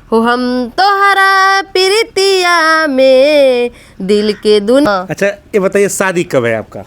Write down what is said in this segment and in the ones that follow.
हो हम तोहरा प्रीतिया में दिल के दुनिया। अच्छा ये बताइए शादी कब है आपका?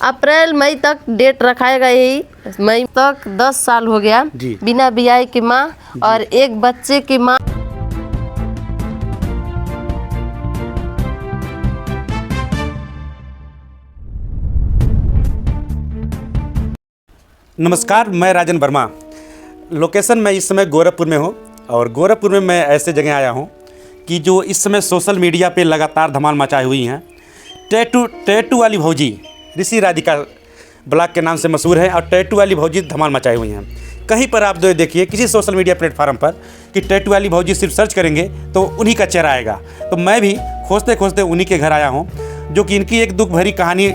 अप्रैल मई तक डेट रखाएगा, यही मई तक 10 साल हो गया जी। बिना ब्याह की माँ और एक बच्चे की माँ। नमस्कार, मैं राजन वर्मा। लोकेशन मैं इस समय गोरखपुर में हूँ और गोरखपुर में मैं ऐसे जगह आया हूँ कि जो इस समय सोशल मीडिया पे लगातार धमाल मचाई हुई हैं। टैटू वाली भौजी ऋषि राधिका ब्लॉग के नाम से मशहूर है और टैटू वाली भौजी धमाल मचाई हुई हैं। कहीं पर आप देखिए किसी सोशल मीडिया प्लेटफॉर्म पर कि टैटू वाली भौजी सिर्फ सर्च करेंगे तो उन्हीं का चेहरा आएगा। तो मैं भी खोजते खोजते उन्हीं के घर आया हूँ, जो कि इनकी एक दुख भरी कहानी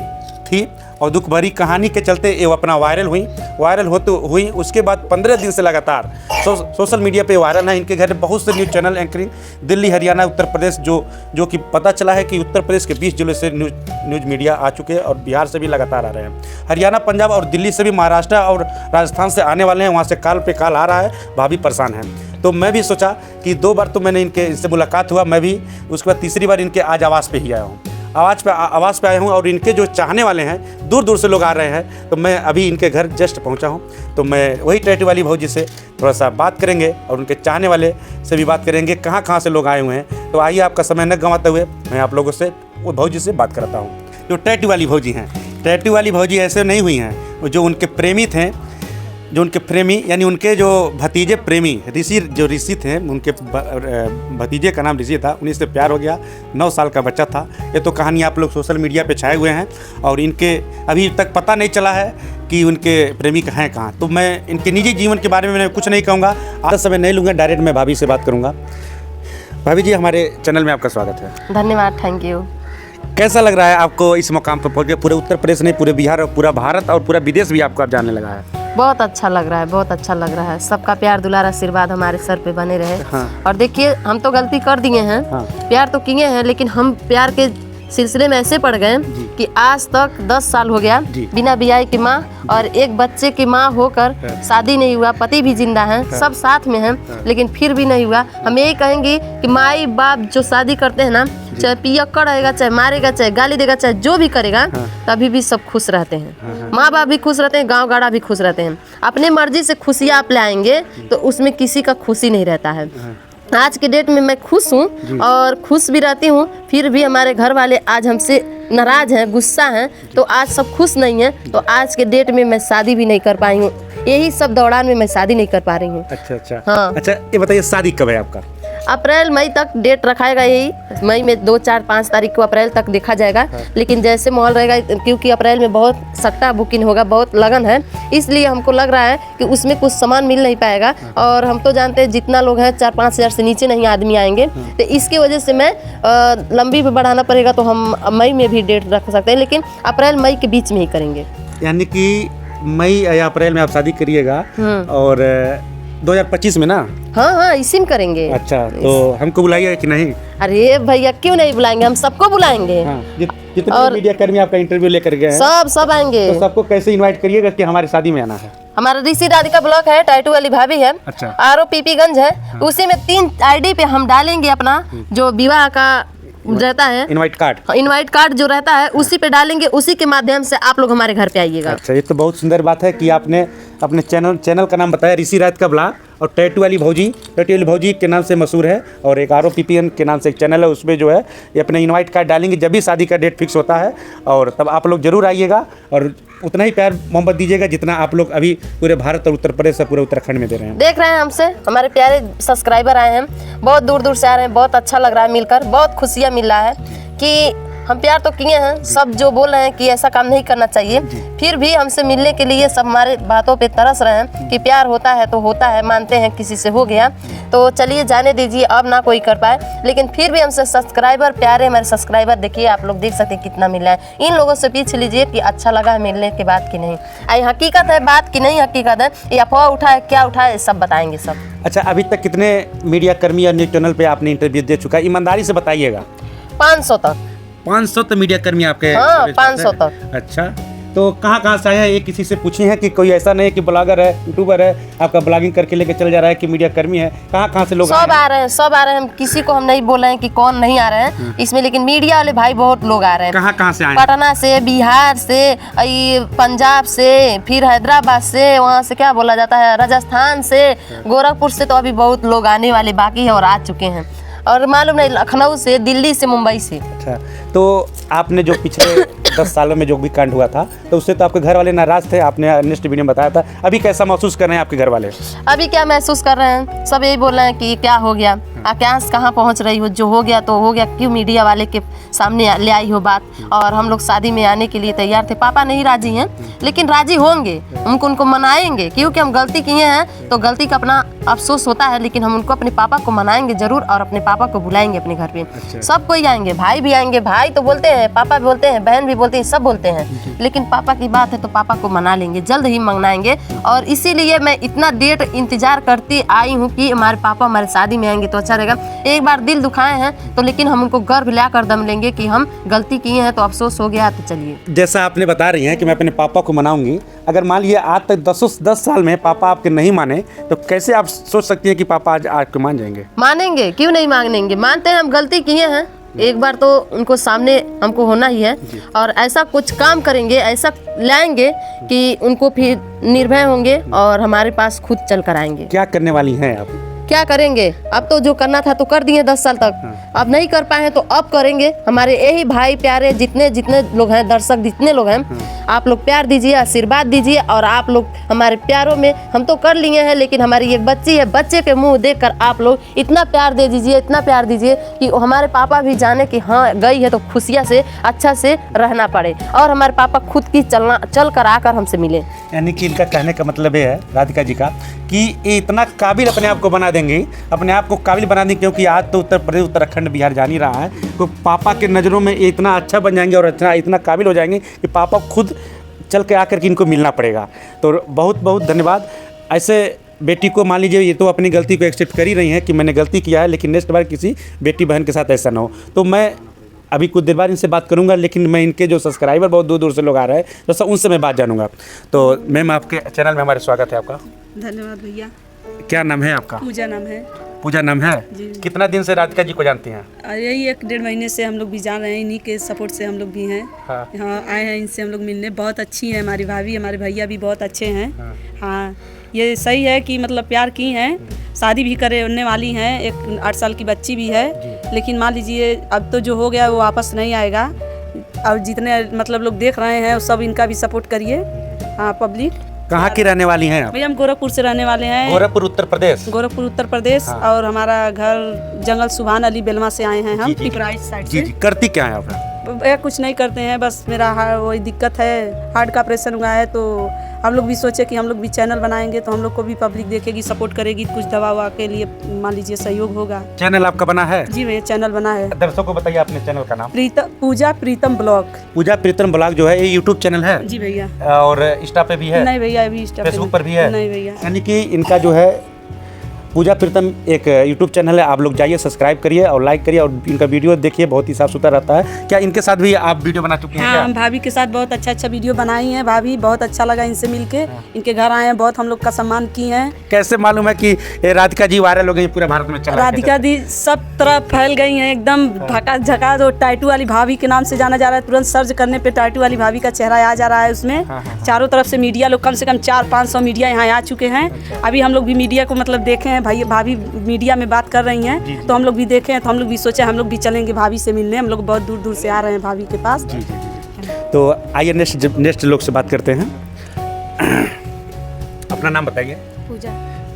थी और दुख भरी कहानी के चलते ये अपना वायरल होते हुई उसके बाद 15 दिन से लगातार सोशल मीडिया पे वायरल है। इनके घर बहुत से news channel anchoring Delhi, Haryana, Uttar Pradesh जो कि पता चला है कि उत्तर प्रदेश के 20 जिलों से न्यूज़ मीडिया आ चुके हैं और बिहार से भी लगातार आ रहे हैं। हरियाणा, पंजाब और दिल्ली से भी, महाराष्ट्र और राजस्थान से आने वाले हैं। वहाँ से कॉल पे कॉल आ रहा है, भाभी परेशान है। तो मैं भी सोचा कि 2 बार तो मैंने इनसे मुलाकात हुआ, मैं भी उसके बाद तीसरी बार इनके आज आवाज़ पे ही आया हूँ। आवाज़ पे आया हूँ और इनके जो चाहने वाले हैं दूर दूर से लोग आ रहे हैं। तो मैं अभी इनके घर जस्ट पहुँचा हूँ। तो मैं वही टैटू वाली भौजी से थोड़ा सा बात करेंगे और उनके चाहने वाले से भी बात करेंगे, कहाँ से लोग आए हुए हैं। तो आइए आपका समय न गंवाते हुए मैं आप लोगों से वो भौजी से बात करता हूँ जो टैटू वाली भौजी हैं। टैटू वाली भौजी ऐसे नहीं हुई हैं, जो उनके प्रेमी थे, जो उनके प्रेमी यानी उनके जो भतीजे प्रेमी ऋषि थे, उनके भतीजे का नाम ऋषि था, उन्हीं से प्यार हो गया। 9 साल का बच्चा था। ये तो कहानी आप लोग सोशल मीडिया पे छाए हुए हैं और इनके अभी तक पता नहीं चला है कि उनके प्रेमी हैं कहाँ। तो मैं इनके निजी जीवन के बारे में मैं कुछ नहीं कहूँगा, आज समय नहीं लूँगा, डायरेक्ट मैं भाभी से बात करूँगा। भाभी जी, हमारे चैनल में आपका स्वागत है। धन्यवाद, थैंक यू। कैसा लग रहा है आपको इस मुकाम पर पहुँच के? पूरे उत्तर प्रदेश नहीं, पूरे बिहार और पूरा भारत और पूरा विदेश भी आपको अब जानने लगा है। बहुत अच्छा लग रहा है, बहुत अच्छा लग रहा है। सबका प्यार दुलार आशीर्वाद हमारे सर पे बने रहे। हाँ। और देखिए, हम तो गलती कर दिए हैं। हाँ। प्यार तो किए हैं, लेकिन हम प्यार के सिलसिले में ऐसे पड़ गए कि आज तक 10 साल हो गया बिना ब्याह की माँ और एक बच्चे की माँ होकर शादी नहीं हुआ। पति भी जिंदा हैं, सब साथ में हैं, लेकिन फिर भी नहीं हुआ। हम यही कहेंगे कि माई बाप जो शादी करते हैं ना, चाहे पियक्कड़ रहेगा, चाहे मारेगा, चाहे गाली देगा, चाहे जो भी करेगा, तभी भी सब खुश रहते हैं। माँ बाप भी खुश रहते हैं, गाँव गाड़ा भी खुश रहते हैं। अपने मर्जी से खुशियाँ आप लाएंगे तो उसमें किसी का खुशी नहीं रहता है। आज के डेट में मैं खुश हूँ और खुश भी रहती हूँ, फिर भी हमारे घर वाले आज हमसे नाराज हैं, गुस्सा हैं, तो आज सब खुश नहीं हैं। तो आज के डेट में मैं शादी भी नहीं कर पाई हूँ। यही सब दौरान में मैं शादी नहीं कर पा रही हूँ। अच्छा। हाँ। अच्छा ये बताइए शादी कब है आपका? अप्रैल मई तक डेट रखाएगा, यही मई में 2, 4, 5 तारीख को अप्रैल तक देखा जाएगा। लेकिन जैसे माहौल रहेगा, क्योंकि अप्रैल में बहुत सट्टा बुकिंग होगा, बहुत लगन है, इसलिए हमको लग रहा है कि उसमें कुछ सामान मिल नहीं पाएगा। और हम तो जानते हैं जितना लोग हैं 4-5 हज़ार से नीचे नहीं आदमी आएंगे। तो इसकी वजह से मैं लंबी पे बढ़ाना पड़ेगा, तो हम मई में भी डेट रख सकते हैं, लेकिन अप्रैल मई के बीच में ही करेंगे। यानी कि मई या अप्रैल में आप शादी करिएगा और 2025 में ना? हाँ, इसी में करेंगे। अच्छा, तो हमको बुलाइएगा कि नहीं? अरे भैया, क्यों नहीं बुलाएंगे, हम सबको बुलाएंगे। हाँ, जितने मीडिया कर्मी आपका इंटरव्यू लेकर गए हैं सब आएंगे। तो सबको कैसे इनवाइट करिएगा कि हमारी शादी में आना है? हमारा ऋषि राधिका ब्लॉक है, टैटू वाली भाभी है। अच्छा। ROPPगंज है। उसी में 3 ID पे हम डालेंगे अपना जो विवाह का रहता है, इनवाइट कार्ड जो रहता है, उसी पे डालेंगे। उसी के माध्यम से आप लोग हमारे घर पे आइएगा। अच्छा, ये तो बहुत सुंदर बात है कि आपने अपने चैनल का नाम बताया ऋषि राधिका ब्लॉग और टैटू वाली भौजी के नाम से मशहूर है। और एक ROPPN के नाम से एक चैनल है, उसमें जो है ये अपने इनवाइट कार्ड डालेंगे जब भी शादी का डेट फिक्स होता है। और तब आप लोग जरूर आइएगा और उतना ही प्यार मोहब्बत दीजिएगा जितना आप लोग अभी पूरे भारत और उत्तर प्रदेश से पूरे उत्तराखंड में दे रहे हैं। देख रहे हैं हमसे हमारे प्यारे सब्सक्राइबर आए हैं, बहुत दूर दूर से आ रहे हैं। बहुत अच्छा लग रहा है मिलकर, बहुत खुशियाँ मिल रहा है कि हम प्यार तो किए हैं। सब जो बोल रहे हैं कि ऐसा काम नहीं करना चाहिए, फिर भी हमसे मिलने के लिए सब हमारे बातों पे तरस रहे हैं कि प्यार होता है तो होता है, मानते हैं किसी से हो गया तो चलिए जाने दीजिए, अब ना कोई कर पाए। लेकिन फिर भी हमसे सब्सक्राइबर, प्यारे हमारे सब्सक्राइबर, देखिए आप लोग देख सकते हैं कितना मिल रहा है। इन लोगों से पूछ लीजिए कि अच्छा लगा है मिलने के बाद कि नहीं। आई हकीकत है बात कि नहीं हकीकत है, ये अफवाह उठा है क्या उठा है, सब बताएंगे सब। अच्छा, अभी तक कितने मीडिया कर्मी और न्यूज चैनल पे आपने इंटरव्यू दे चुका है? ईमानदारी से बताइएगा। 500 तक। 500 तो मीडिया कर्मी आपके? हाँ, 500 तक। अच्छा, तो कहाँ से आए हैं, ये किसी से पूछे हैं कि कोई ऐसा नहीं है कि ब्लॉगर है, यूट्यूबर है, आपका ब्लॉगिंग करके लेके चल जा रहा है, कि मीडिया कर्मी है, कहाँ से लोग सब आ रहे हैं, सब आ रहे हैं। हम किसी को हम नहीं बोल रहे हैं कि कौन नहीं आ रहे हैं इसमें, लेकिन मीडिया वाले भाई बहुत लोग आ रहे हैं। कहाँ से आए? पटना से, बिहार से, पंजाब से, फिर हैदराबाद से, वहाँ से क्या बोला जाता है, राजस्थान से, गोरखपुर से, तो अभी बहुत लोग आने वाले बाकी है और आ चुके हैं। और मालूम नहीं, लखनऊ से, दिल्ली से, मुंबई से। अच्छा, तो आपने जो पिछले 10 सालों में जो भी कांड हुआ था, तो उससे तो आपके घर वाले नाराज थे, आपने नेक्स्ट वीडियो में बताया था। अभी कैसा महसूस कर रहे हैं आपके घर वाले? अभी क्या महसूस कर रहे हैं, सब यही बोल रहे हैं कि क्या हो गया, आकाश कहाँ पहुँच रही हो, जो हो गया तो हो गया, क्यों मीडिया वाले के सामने ले आई हो बात। और हम लोग शादी में आने के लिए तैयार थे, पापा नहीं राजी हैं, लेकिन राजी होंगे, उनको मनाएंगे, क्योंकि हम गलती किए हैं तो गलती का अपना अफसोस होता है, लेकिन हम उनको अपने पापा को मनाएंगे जरूर और अपने पापा को बुलाएंगे अपने घर पे। अच्छा। सब कोई आएंगे, भाई भी आएंगे, भाई तो बोलते हैं, पापा भी बोलते हैं, बहन भी बोलते हैं, सब बोलते हैं, लेकिन पापा की बात है तो पापा को मना लेंगे, जल्द ही मनाएंगे। और इसीलिए मैं इतना डेट इंतजार करती आई हूँ कि हमारे पापा हमारे शादी में आएंगे तो अच्छा रहेगा। एक बार दिल दुखाए हैं तो, लेकिन हम उनको गर्व ला कर दम लेंगे कि हम गलती किए हैं, तो अफसोस हो गया, तो चलिए। जैसा आपने बता रही हैं कि मैं अपने पापा को मनाऊंगी, अगर मान लिया आज तक 10 साल में पापा आपके नहीं माने, तो कैसे आप सोच सकती हैं कि पापा आज आपको मान जाएंगे? मानेंगे, क्यों नहीं मानेंगे, मानते हैं हम गलती किए हैं, एक बार तो उनको सामने हमको होना ही है। और ऐसा कुछ काम करेंगे, ऐसा लाएंगे कि उनको फिर निर्भय होंगे और हमारे पास खुद चल कर आएंगे। क्या करने वाली हैं आप? क्या करेंगे, अब तो जो करना था तो कर दिए 10 साल तक, अब नहीं कर पाए तो अब करेंगे। हमारे यही भाई प्यारे जितने लोग हैं, दर्शक जितने लोग हैं, आप लोग प्यार दीजिए, आशीर्वाद दीजिए। और आप लोग हमारे प्यारों में, हम तो कर लिए हैं, लेकिन हमारी एक बच्ची है, बच्चे के मुंह देखकर आप लोग इतना प्यार दे दीजिए, इतना प्यार दीजिए कि हमारे पापा भी जाने कि हाँ गई है तो खुशियाँ से अच्छा से रहना पड़े, और हमारे पापा खुद की चल कर आकर हमसे मिले। यानी कि इनका कहने का मतलब ये है, राधिका जी का, कि ये इतना काबिल अपने आप को बना देंगी, अपने आप को काबिल बना देंगे, क्योंकि आज तो उत्तर प्रदेश, उत्तराखंड, बिहार जान ही रहा है, तो पापा के नज़रों में ये इतना अच्छा बन जाएंगे और इतना काबिल हो जाएंगे कि पापा खुद चल के आकर के इनको मिलना पड़ेगा। तो बहुत बहुत धन्यवाद। ऐसे बेटी को, मान लीजिए ये तो अपनी गलती को एक्सेप्ट कर ही रही हैं कि मैंने गलती किया है, लेकिन नेक्स्ट बार किसी बेटी बहन के साथ ऐसा ना हो। तो मैं अभी कुछ देर बाद इनसे बात करूंगा, लेकिन मैं इनके जो सब्सक्राइबर बहुत दूर दूर से लोग आ रहे हैं, तो उनसे मैं बात जानूंगा। तो मैम, आपके चैनल में हमारे स्वागत है आपका। धन्यवाद भैया। क्या नाम है आपका? पूजा नाम है। पूजा नाम है जी। कितना दिन से राधिका जी को जानती हैं? यही 1-1.5 महीने से हम लोग भी जान रहे हैं, इन्हीं के सपोर्ट से हम लोग भी हैं। हाँ। यहाँ आए हैं, इनसे हम लोग मिलने। बहुत अच्छी है हमारी भाभी, हमारे भैया भी बहुत अच्छे हैं। हाँ, ये सही है कि मतलब प्यार की हैं, शादी भी करने वाली हैं, एक 8 साल की बच्ची भी है, लेकिन मान लीजिए अब तो जो हो गया वो वापस नहीं आएगा। अब जितने मतलब लोग देख रहे हैं, सब इनका भी सपोर्ट करिए। हाँ, पब्लिक। कहाँ की रहने वाली हैं आप? भैया हम गोरखपुर से रहने वाले हैं। गोरखपुर उत्तर प्रदेश? गोरखपुर उत्तर प्रदेश। हाँ। और हमारा घर जंगल सुभान अली बेलमा से आए हैं हम, पिपराइच साइड से। जी। करती क्या है आप? कुछ नहीं करते हैं, बस मेरा वही दिक्कत है, हार्ट का ऑपरेशन हुआ है, तो हम लोग भी सोचे कि हम लोग भी चैनल बनाएंगे तो हम लोग को भी पब्लिक देखेगी, सपोर्ट करेगी, कुछ दवा ववा के लिए मान लीजिए सहयोग होगा। चैनल आपका बना है? जी भैया, चैनल बना है। दर्शकों को बताइए अपने चैनल का नाम। पूजा प्रीतम ब्लॉग। पूजा प्रीतम ब्लॉग जो है, ये यूट्यूब चैनल है? जी भैया। और इंस्टा पे भी है? नहीं भैया, अभी इंस्टा फेसबुक पर भी है? नहीं भैया। यानी कि इनका जो है पूजा प्रीतम एक यूट्यूब चैनल है, आप लोग जाइए, सब्सक्राइब करिए और लाइक करिए, और इनका वीडियो देखिए, बहुत ही साफ सुथरा रहता है। क्या इनके साथ भी आप वीडियो बना चुके हैं? हाँ, भाभी के साथ बहुत अच्छा वीडियो बनाई है भाभी, बहुत अच्छा लगा इनसे मिलके। इनके घर आए हैं, बहुत हम लोग का सम्मान की हैं। कैसे मालूम है कि ये राधिका जी वायरल हो गई पूरे भारत में? चला राधिका दी सब तरफ फैल गई हैं, एकदम भका झका। जो टाइटू वाली भाभी के नाम से जाना जा रहा है, तुरंत सर्च करने पे टाइटू वाली भाभी का चेहरा आ जा रहा है उसमें। चारों तरफ से मीडिया लोग, कम से कम 400-500 मीडिया यहाँ आ चुके हैं। अभी हम लोग भी मीडिया को मतलब देखे हैं, भाभी मीडिया में बात कर रही हैं, तो हम लोग भी देखे हैं, तो हम लोग भी सोचे हम लोग भी चलेंगे भाभी से मिलने। हम लोग बहुत दूर दूर से आ रहे हैं भाभी के पास। जी। तो आइए नेक्स्ट लोग से बात करते हैं। अपना नाम बताइए। पूजा।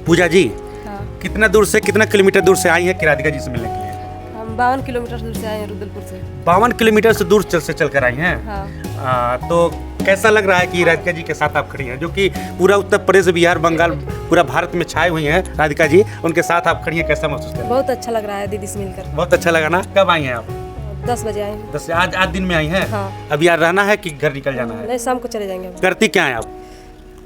पूजा जी, हाँ। कितना दूर से, कितना किलोमीटर दूर से आई हैं कि राधिका जी से मिलने के लिए? हम 52 किलोमीटर दूर से आए हैं, रुद्रपुर से। 52 किलोमीटर से दूर चल कर आई हैं? हाँ। तो कैसा लग रहा है कि राधिका जी के साथ आप खड़ी हैं, जो कि पूरा उत्तर प्रदेश, बिहार, बंगाल, पूरा भारत में छाए हुई हैं राधिका जी, उनके साथ आप खड़ी हैं, कैसा महसूस कर रही हैं? बहुत अच्छा लग रहा है दीदी से मिलकर। बहुत अच्छा लगा ना? कब आई हैं आप? 10 बजे आए हैं। 10 आज दिन में आई हैं? हाँ। अब यार रहना है कि घर निकल जाना है? नहीं, शाम को चले जाएंगे हम। करती क्या है आप?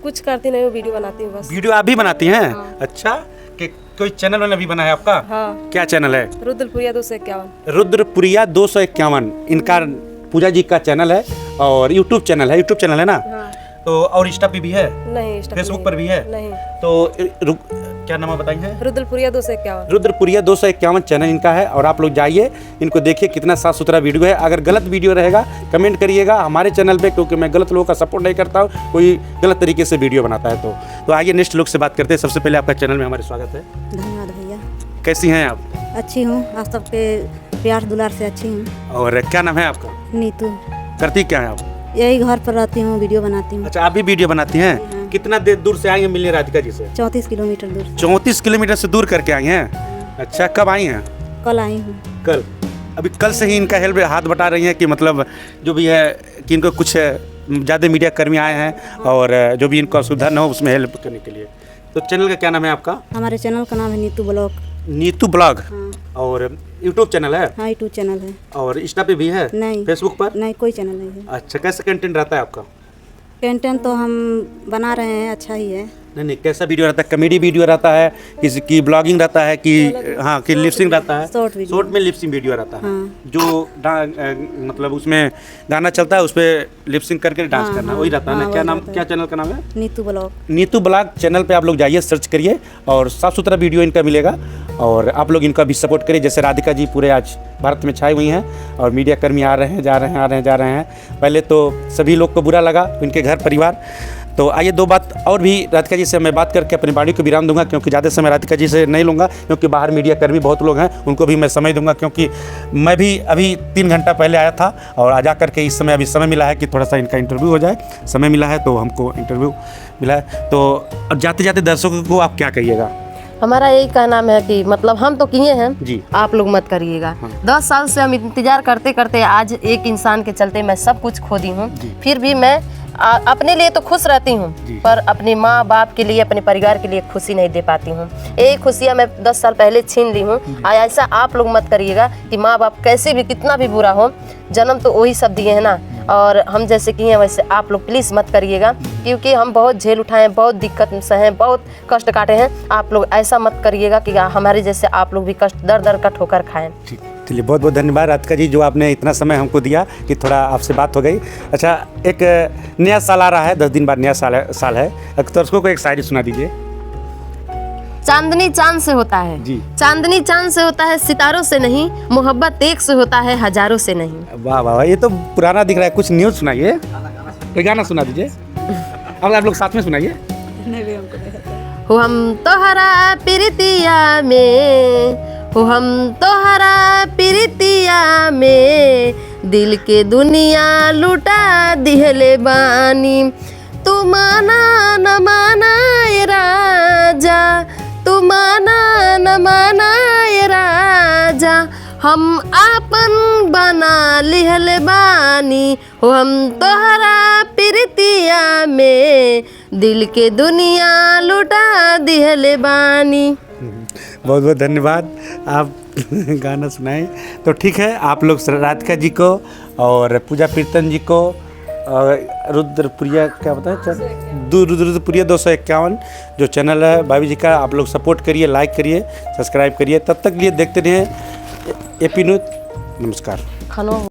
कुछ करती नहीं, वो वीडियो बनाती हूँ बस। वीडियो आप भी बनाती हैं? हाँ। अच्छा, कि कोई चैनल वाला भी बना है आपका? हाँ। क्या चैनल है? रुद्रपुरिया 251। रुद्रपुरिया 251। इनका पूजा जी का चैनल है और यूट्यूब चैनल है ना? हाँ। तो और इंस्टा पे भी है, नहीं इंस्टा फेसबुक नहीं। पर भी है? नहीं। तो क्या नाम बताई है? रुद्रपुरिया 251। रुद्रपुरिया 251 चैनल इनका है और आप लोग जाइए, इनको देखिए, कितना साफ सुथरा वीडियो है। अगर गलत वीडियो रहेगा कमेंट करिएगा हमारे चैनल पे, क्योंकि मैं गलत लोगों का सपोर्ट नहीं करता हूँ, कोई गलत तरीके से वीडियो बनाता है। तो आइए नेक्स्ट लोग से बात करते हैं। सबसे पहले आपका चैनल में हमारे स्वागत है। धन्यवाद भैया। कैसी हैं आप? अच्छी हूँ, आप सबके प्यार दुलार से अच्छी हूँ। और क्या नाम है आपका? नीतू। करती क्या है आप? यही घर पर रहती हूँ, वीडियो बनाती हूँ। अच्छा, आप भी वीडियो बनाती हैं? हाँ। कितना देर दूर से आई हैं मिलने राधिका जी से? 34 किलोमीटर दूर। 34 किलोमीटर से दूर करके आई हैं? अच्छा, कब आई हैं? कल आई हूँ। कल? अभी कल से ही इनका हेल्प हाथ बटा रही हैं कि मतलब जो भी है कि इनको कुछ ज़्यादा मीडिया कर्मी आए हैं और जो भी इनको असुविधा न हो उसमें हेल्प करने के लिए। तो चैनल का क्या नाम है आपका? हमारे चैनल का नाम है नीतू ब्लॉग। नीतू ब्लॉग। हाँ। और यूट्यूब चैनल है? हाँ, यूट्यूब चैनल है। और इंस्टा पे भी है? नहीं। फेसबुक पर? नहीं, कोई चैनल नहीं है। अच्छा, कैसा कंटेंट रहता है आपका? कंटेंट तो हम बना रहे हैं, अच्छा ही है। नहीं, कैसा वीडियो रहता है? कॉमेडी वीडियो रहता है, किसी की ब्लॉगिंग रहता है कि हाँ कि लिपसिंग रहता है? Short video. शॉर्ट में लिपसिंग वीडियो रहता है। हाँ। जो मतलब उसमें गाना चलता है उस पर लिपसिंग करके डांस हाँ, करना, हाँ, वही रहता है ना? हाँ, क्या वही नाम, रहता है। क्या चैनल का नाम है? Neetu blog. Neetu blog channel पे आप लोग जाइए, सर्च करिए और साफ़ सुथरा वीडियो इनका मिलेगा। और आप लोग इनका भी सपोर्ट करिए। जैसे राधिका जी पूरे आज भारत में छाई हुई हैं और मीडिया कर्मी आ रहे हैं, जा रहे हैं। पहले तो सभी लोग को बुरा लगा, इनके घर परिवार। तो आइए दो बात और भी राधिका जी से मैं बात करके अपनी वाणी को विराम दूंगा, क्योंकि ज़्यादा समय राधिका जी से नहीं लूँगा, क्योंकि बाहर मीडिया कर्मी बहुत लोग हैं, उनको भी मैं समय दूंगा। क्योंकि मैं भी अभी 3 घंटा पहले आया था और आ जा करके इस समय अभी समय मिला है कि थोड़ा सा इनका इंटरव्यू हो जाए। समय मिला है तो हमको इंटरव्यू मिला है। तो अब जाते जाते दर्शकों को आप क्या कहिएगा? हमारा यही कहना है कि मतलब हम तो किए हैं जी। आप लोग मत करिएगा। 10 साल से हम इंतजार करते करते आज एक इंसान के चलते मैं सब कुछ खो दी हूँ। फिर भी मैं अपने लिए तो खुश रहती हूँ, पर अपने माँ बाप के लिए, अपने परिवार के लिए खुशी नहीं दे पाती हूँ। यही खुशियाँ मैं 10 साल पहले छीन ली हूँ। ऐसा आप लोग मत करिएगा कि माँ बाप कैसे भी कितना भी बुरा हो, जन्म तो वही सब दिए हैं ना, और हम जैसे किए हैं वैसे आप लोग प्लीज़ मत करिएगा। क्योंकि हम बहुत झेल उठाए हैं, बहुत दिक्कत से हैं, बहुत कष्ट काटे हैं। आप लोग ऐसा मत करिएगा कि हमारे जैसे आप लोग भी कष्ट दर दर का ठोकर खाएं। ठीक, चलिए बहुत बहुत धन्यवाद राधिका जी, जो आपने इतना समय हमको दिया कि थोड़ा आपसे बात हो गई। अच्छा, एक नया साल आ रहा है, 10 दिन बाद नया साल है। दर्शकों को एक शायरी सुना दीजिए। चांदनी चांद से होता है जी। चांदनी चांद से होता है, सितारों से नहीं। मोहब्बत एक से होता है, हजारों से नहीं। वाह वाह, ये तो पुराना दिख रहा है। कुछ न्यूज़ सुनाइए, कोई गाना सुना दीजिए। अब आप लोग साथ में सुनाइए। हो हम तोहरा प्रीतिया में, हो हम तोहरा प्रीतिया में, दिल के दुनिया लुटा दिहले बानी। तू माना न माना ए राजा, तू माना न माना ए राजा, हम आपन बना लिहल बानी। हो हम तोहरा प्रीतिया में, दिल के दुनिया लुटा दिहल बानी। बहुत बहुत धन्यवाद, आप गाना सुनाएं। तो ठीक है, आप लोग राधिका जी को और पूजा कीर्तन जी को और रुद्रपुरिया क्या बताया, रुद्रपुरिया 251 जो चैनल है भाभी जी का, आप लोग सपोर्ट करिए, लाइक करिए, सब्सक्राइब करिए। तब तक लिए देखते रहिए एपी न्यूज़। नमस्कार। खानो